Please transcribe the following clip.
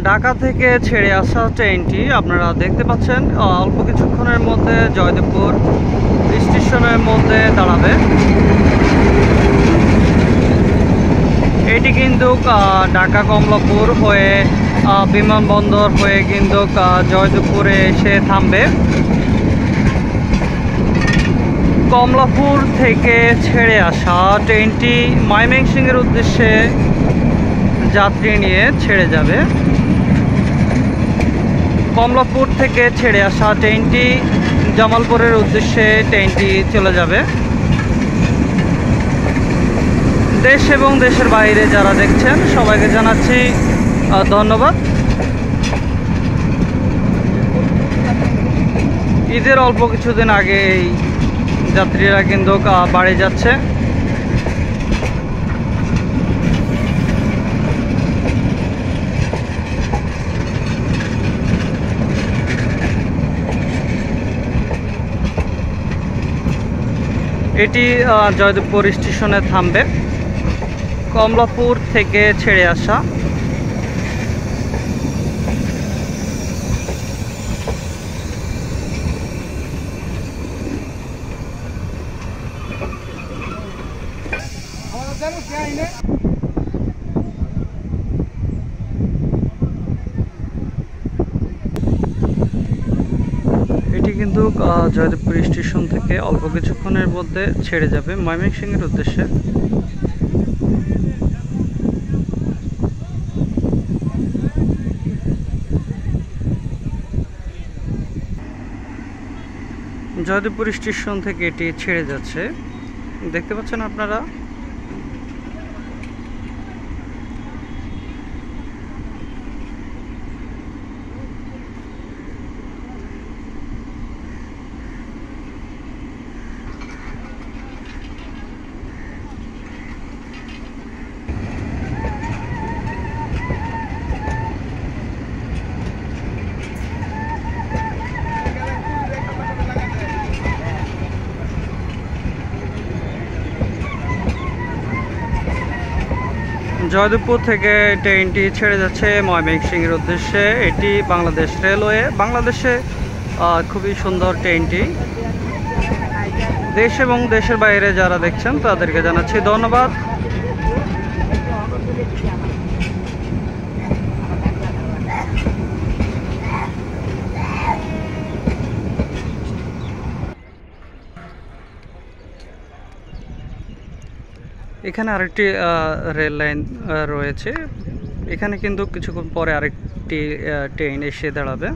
ঢাকা থেকে ছেড়ে আসা ট্রেনটি আপনারা দেখতে পাচ্ছেন অল্প কিছুক্ষণের মধ্যে জয়দেবপুর স্টেশনের মধ্যে দাঁড়াবে। এটি কিন্তু ঢাকা কমলাপুর হয়ে বিমানবন্দর হয়ে কিন্তু জয়দেবপুরে এসে থামবে। কমলাপুর থেকে ছেড়ে আসা ট্রেনটি ময়মনসিংহের উদ্দেশ্যে যাত্রী নিয়ে ছেড়ে যাবে। কমলাপুর থেকে ছেড়ে আসা ট্রেনটি জামালপুরের উদ্দেশ্যে ট্রেনটি চলে যাবে। দেশ এবং দেশের বাইরে যারা দেখছেন সবাইকে জানাচ্ছি ধন্যবাদ। ঈদের অল্প কিছুদিন আগে এই যাত্রীরা কিন্তু বাড়ি যাচ্ছে। এটি জয়দেবপুর স্টেশনে থামবে। কমলাপুর থেকে ছেড়ে আসা এটি কিন্তু জয়দেবপুর স্টেশন থেকে অল্প কিছুক্ষণের মধ্যে ছেড়ে যাবে ময়মনসিংহের উদ্দেশ্যে। জয়দেবপুর স্টেশন থেকে এটি ছেড়ে যাচ্ছে, দেখতে পাচ্ছেন আপনারা। জয়দেবপুর থেকে ট্রেনটি ছেড়ে যাচ্ছে ময়মনসিংহের উদ্দেশ্যে। এটি বাংলাদেশ রেলওয়ে, বাংলাদেশে খুবই সুন্দর ট্রেনটি। দেশ এবং দেশের বাইরে যারা দেখছেন তাদেরকে জানাচ্ছি ধন্যবাদ। এখানে আরেকটি রেল লাইন রয়েছে, এখানে কিন্তু কিছুক্ষণ পরে আরেকটি ট্রেন এসে দাঁড়াবে।